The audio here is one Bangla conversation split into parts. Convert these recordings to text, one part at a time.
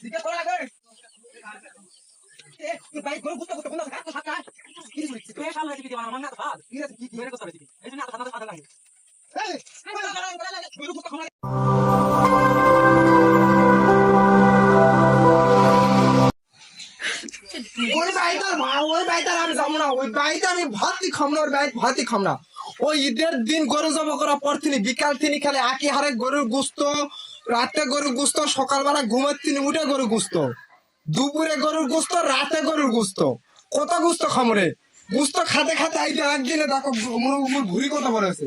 জিজ্ঞেস করা লাগে তুই ভাই গরু গুস্ত গুস্ত কোন আছে তো সাকা কি বলছিস তুই শালা রেসিপি দিবা আমার না তো ভাত কি রেসিপি কি করে কথা রেসিপি এই জন্য এত সাদা সাদা লাগে এই গরু গুস্ত খাওয়া ওই বাড়িটার আমি যাবো না, ওই বাড়িতে আমি ভাতই খাম না, ওর বাড়ি ভাতই খাম না। ওই ঈদের দিন গরু জমা করার পর তিনি বিকাল তিনি খালি একই হারে গরুর গুস্ত, রাতে গরুর গুস্ত, সকালবেলা ঘুমের তিনি উঠে গরুর গুস্ত, দুপুরে গরুর গুস্ত, রাতে গরুর গুস্ত। কত গুস্ত খামরে গুস্ত খাতে খাতে আইতে একদিনে দেখো ঘুরি কত বলেছে।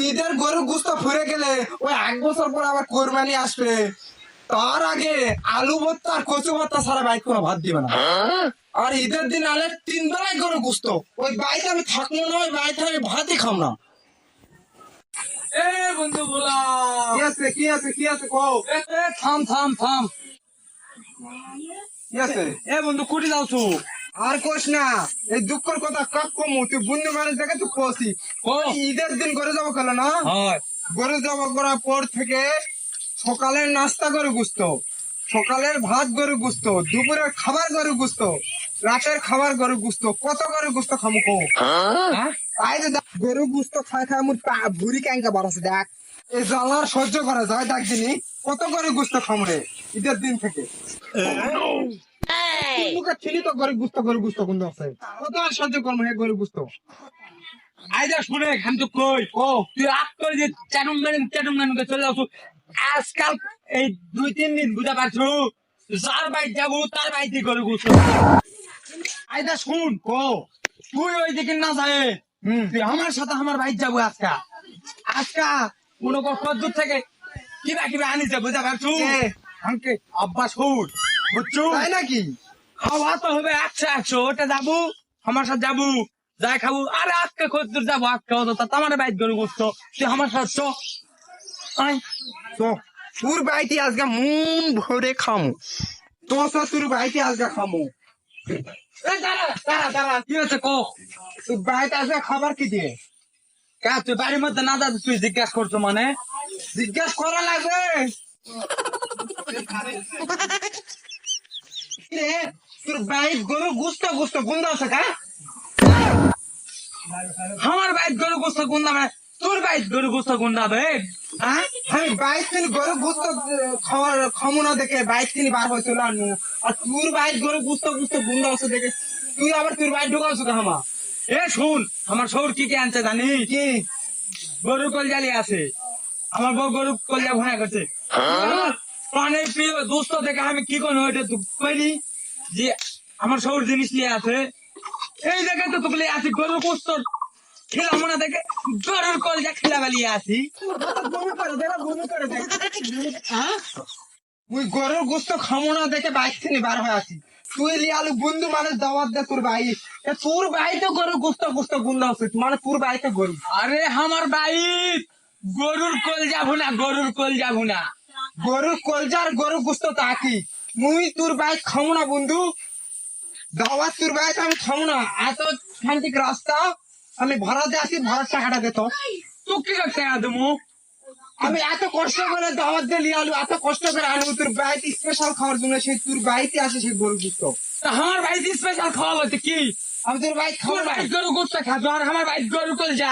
ঈদের গরুর গুস্ত ফুরে গেলে ওই 1 বছর পর আবার কোরবানি আসবে, তার আগে আলু ভর্তা আর কচু ভর্তা ছাড়া বাইক কোনো ভাত দিবে না। আর ঈদের দিন আলে 3 বেলায় করে গুস্ত, ওই বাড়িতে আমি থাকবো না, ওই বাড়িতে আমি ভাতই খাম না। এ বন্ধু বলা কি আছে কি আছে কি আছে কও। থাম থাম থাম কি আছে এ বন্ধু কুটি যাওছো আর কোস না, এই দুঃখের কথা কাক কমু, তুই বন্ধু মানুষ দেখে তুই কষি। ঈদের দিন করে যাবো কেন না, হয় গরু জবা করার পর থেকে সকালের নাস্তা গরু গুস্ত, সকালের ভাত গরু গুস্ত, দুপুরের খাবার গরু গুস্ত, রাতের খাবার গরু গুস্ত, কত গরু গুস্ত খামু কো। আই যে দেখ, গরু গুস্ত খাই খাই আমার ভুড়ি ক্যাঙ্কা বাড়াছে দেখ, এই জ্বালার সহ্য করা যায় দেখ দিনই কত গরু গুস্ত খামরে ঈদের দিন থেকে। মুখে ছিলি তো গরু গুস্ত কোন আছে, কত আর সহ্য করবো হে গরু গুস্ত। আইদা শুনে খান তো কই ও তুই আক করে যে চাটুম ম্যানকে চলে যাওছো আজকাল এই 2-3 দিন বুঝা পারছো যার বাইক যাবো তার বাইকে করে গুছো আইদা শুন কো তুই ওই দিকে না যায় তুই আমার সাথে আমার বাইক যাবো আজকা আজকা মনে কর কদ্দূর থেকে কিবা আনিছে বুঝা পারছো আমাকে আব্বাস হুট বুঝছো তাই নাকি, খাওয়া তো হবে 100 ওটা যাবো আমার সাথে যাবো যাই খাবো আরে আজকে কদ্দূর যাবো আজকে হতো তা আমার বাইক করে বসতো তুই আমার সাথে চ আয় তো তোর বাড়িতে আজকে মন ভরে খামু, তোর বাড়িতে আজকে খামু। দাঁড়া কি হচ্ছে কো তোর বাড়িতে আজকে খাবার কি দিয়ে, কা তুই বাড়ির মধ্যে না যাতে তুই জিজ্ঞাসা করছো মানে জিজ্ঞেস করা লাগবে। রে, তোর বাড়ি গরু গুস্ত গুস্ত গন্ধ আছে কা, আমার বাইক গরু গোস্ত গুন্ডা মানে তোর বাইক গরু গোস্ত গুন্ডা বে হ্যাঁ আমি বাইক তিনি গরু গুস্ত খাওয়ার খামু না দেখে বাইক তিনি বার হয়েছিল আনু, আর তোর বাইক গরু গুস্ত গুস্ত গন্ধ আছে দেখে তুই আবার তোর বাইক ঢুকাছো কা হামা। এ শুন আমার শহর কি আনছে জানি কি গরু কলজালি আছে আমার বউ গরু কলজা ভয়া করছে প্রাণের প্রিয় দোস্ত দেখে আমি কি করবো এটা তো কইনি যে আমার শহর জিনিস নিয়ে আছে এই দেখে তো তোকে আছে গরু গোস্ত খেলাম না দেখে গরুর কলজা খেলা বেলিয়ে আছি তুই গরুর গুস্ত খামো না দেখে বাইক থেকে বার হয়ে আছি, তুই লিয়ালু বন্ধু মানুষ দাওয়াত দে তোর ভাই, তোর ভাই তো গরু গুস্ত গুস্ত গুন্ডা আছে মানে তোর ভাই তো গরু। আরে আমার বাইক গরুর কলজা ভুনা গরুর কলজা ভুনা গরুর কলজার গরু গুস্ত তাকি মুই তোর বাইক খামো না বন্ধু, দাওয়াত তোর বাইক আমি খামো না, এত শান্তিক রাস্তা আমি ভাড়া দিয়ে আসি, ভাড়ার টাকাটা দে তো। তুই কি করতে দেবো আমি এত কষ্ট করে দাওয়াত দিয়ে লিয়ালু, এত কষ্ট করে আনবো তোর বাইক স্পেশাল খাওয়ার জন্য, সেই তোর বাইতে আসে সেই গরু গুস্ত। আমার বাইক স্পেশাল খাওয়া বলতে কি আমি তোর বাইক খাবো তোর না, বাইক গরু গোস্ত খাবো আর আমার বাইক গরু কলজা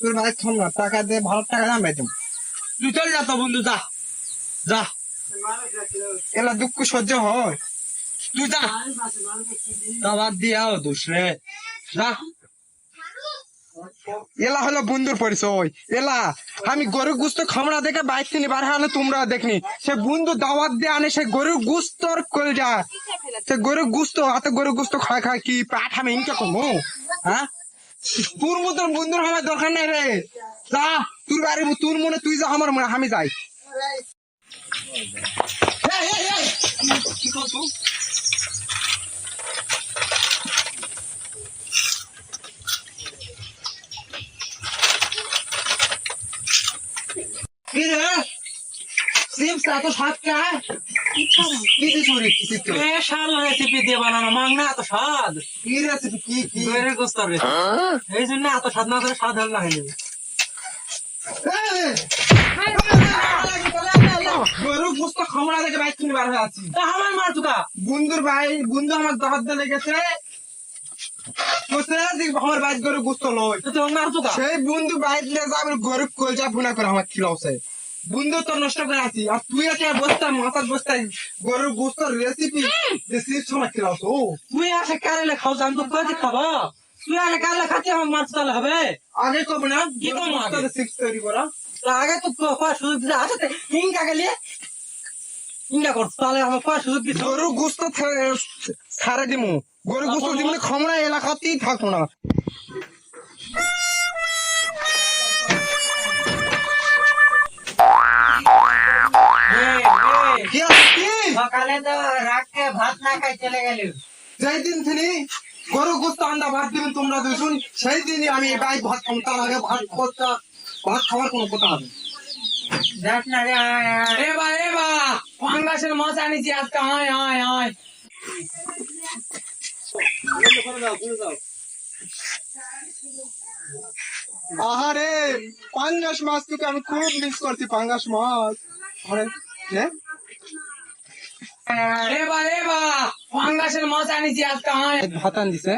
তোর বাইক খাবো না, টাকা দিয়ে ভাড়ার টাকা দাম বাইতাম। তুই চল যা তো বন্ধু যা যা এলা দুঃখ সহ্য হয়, তুই যা দাবাত দিয়াও দুসরে যা এলা হলো বন্ধুর পরিচয়। এলা আমি গরু গুস্ত খামড়া দেখে বাইক কিনে বার হানো তোমরা দেখনি, সে বন্ধু দাওয়াত দিয়ে আনে সে গরু গুস্তর করে যা, সে গরু গুস্ত এত গরু গুস্ত খায় খায় কি পাঠ আমি ইনকা করবো, হ্যাঁ তোর মতন বন্ধুর আমার দরকার নেই রে, যা তোর বাড়ি তোর মনে তুই যা আমার মনে আমি যাই। কি করছো কি রে চিপস এত স্বাদ খায় কি দিয়ে চুরি স্পেশাল রেসিপি দিয়ে বানানো মাংনা এত স্বাদ কি রেসিপি কি কি গরুর গোস্ত রেসিপি এই জন্য এত স্বাদ না করে স্বাদ হল না গরু গুস্ত খামড়া দেখে বাইক কিনে বার হয়ে আছি। তা আমার মার তুকা বন্ধুর ভাই বন্ধু আমার দাঁত দিয়ে লেগেছে বুঝতে পারছিস? আমার বাইক গরু গুস্ত নয় তো মার তুকা সেই বন্ধু বাইক নিয়ে যাবে গরু কলজা ভুনা করে আমার খিলাওছে বন্ধু তো নষ্ট করে আছি আর তুই একটা বস্তা মাথার বস্তায় গরুর গুস্তর রেসিপি দেশির সময় খিলাওছ ও তুই আসে কারেলে খাও জান তো কই খাবো তুই আসে কারেলে খাতে আমার মার তুকা হবে আগে কব না কি কম আগে? সিক্স তৈরি করা তা আগে তো কয় সুযোগ দিতে আসতে হিংকা গেলে হিংকা কর তাহলে আমার কয় সুযোগ দিছ গরু গুস্ত ছাড়ে দিমু গরু গুস্ত দিমু খামড়া এলাকাতেই থাকবো না কি আছে কি? সকালে তো রাখতে ভাত না খাই চলে গেল যেই দিন থেকে গরু গুস্ত আন্ডা ভাত দিবেন তোমরা দুজন সেই দিনই আমি এই বাইক ভাত খাবো তার আগে ভাত খাওয়ার কোনো কথা হবে দেখ না রে এ বা পাঙ্গাসের মাছ আনিছি আজকে আয় আয় আয় আহারে পাঙ্গাস মাছ তোকে আমি খুব মিস করছি পাঙ্গাস মাছ আরে হ্যাঁ এ বা পাঙ্গাসের মাছ আনিছি আজকে আয় ভাত আন দিছে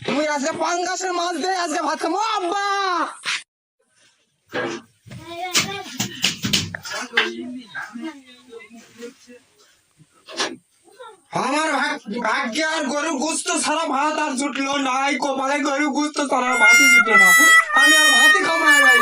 তুমি আজকে পাঙ্গাসের মাছ দে আজকে ভাত খাবো আব্বা আমার ভাগ্যে আর গরু গুস্ত ছাড়া ভাত আর জুটলো নাই কপালে গরু গুস্ত ছাড়া ভাতই জুটলো না আমি আর ভাতই খাবো না ভাই